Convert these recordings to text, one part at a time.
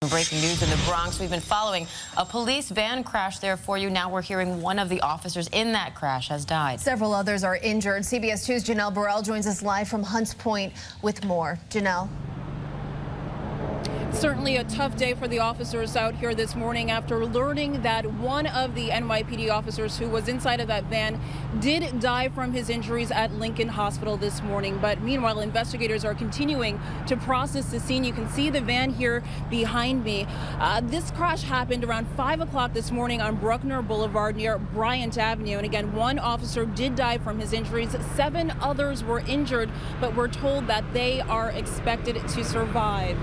Breaking news in the Bronx. We've been following a police van crash there for you. Now we're hearing one of the officers in that crash has died. Several others are injured. CBS 2's Janelle Burrell joins us live from Hunts Point with more. Janelle. Certainly a tough day for the officers out here this morning after learning that one of the NYPD officers who was inside of that van did die from his injuries at Lincoln Hospital this morning. But meanwhile, investigators are continuing to process the scene. You can see the van here behind me. This crash happened around 5 o'clock this morning on Bruckner Boulevard near Bryant Avenue. And again, one officer did die from his injuries. 7 others were injured, but we're told that they are expected to survive.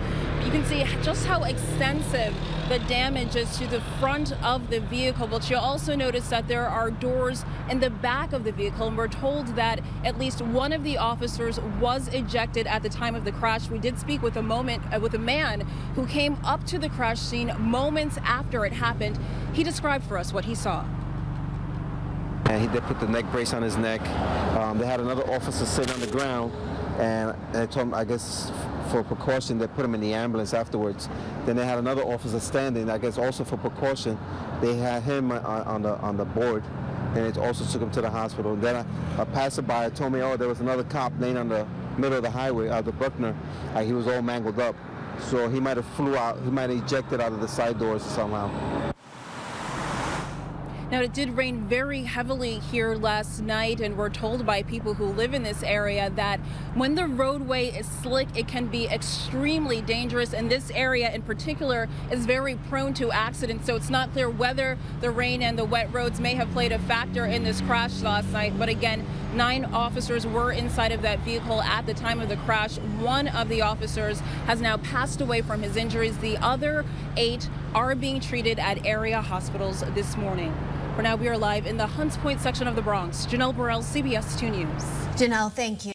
You can see just how extensive the damage is to the front of the vehicle, but you'll also notice that there are doors in the back of the vehicle, and we're told that at least one of the officers was ejected at the time of the crash. We did speak with a man who came up to the crash scene moments after it happened. He described for us what he saw. And he did put the neck brace on his neck. They had another officer sitting on the ground, and I told him, I guess for precaution, they put him in the ambulance afterwards. Then they had another officer standing, I guess also for precaution. They had him on the board, and it also took him to the hospital. And then a passerby told me, oh, there was another cop laying on the middle of the highway, the Bruckner. He was all mangled up. So he might have flew out, he might have ejected out of the side doors somehow. Now, it did rain very heavily here last night, and we're told by people who live in this area that when the roadway is slick, it can be extremely dangerous, and this area in particular is very prone to accidents. So it's not clear whether the rain and the wet roads may have played a factor in this crash last night. But again, 9 officers were inside of that vehicle at the time of the crash. One of the officers has now passed away from his injuries. The other 8 are being treated at area hospitals this morning. For now, we are live in the Hunts Point section of the Bronx. Janelle Burrell, CBS 2 News. Janelle, thank you.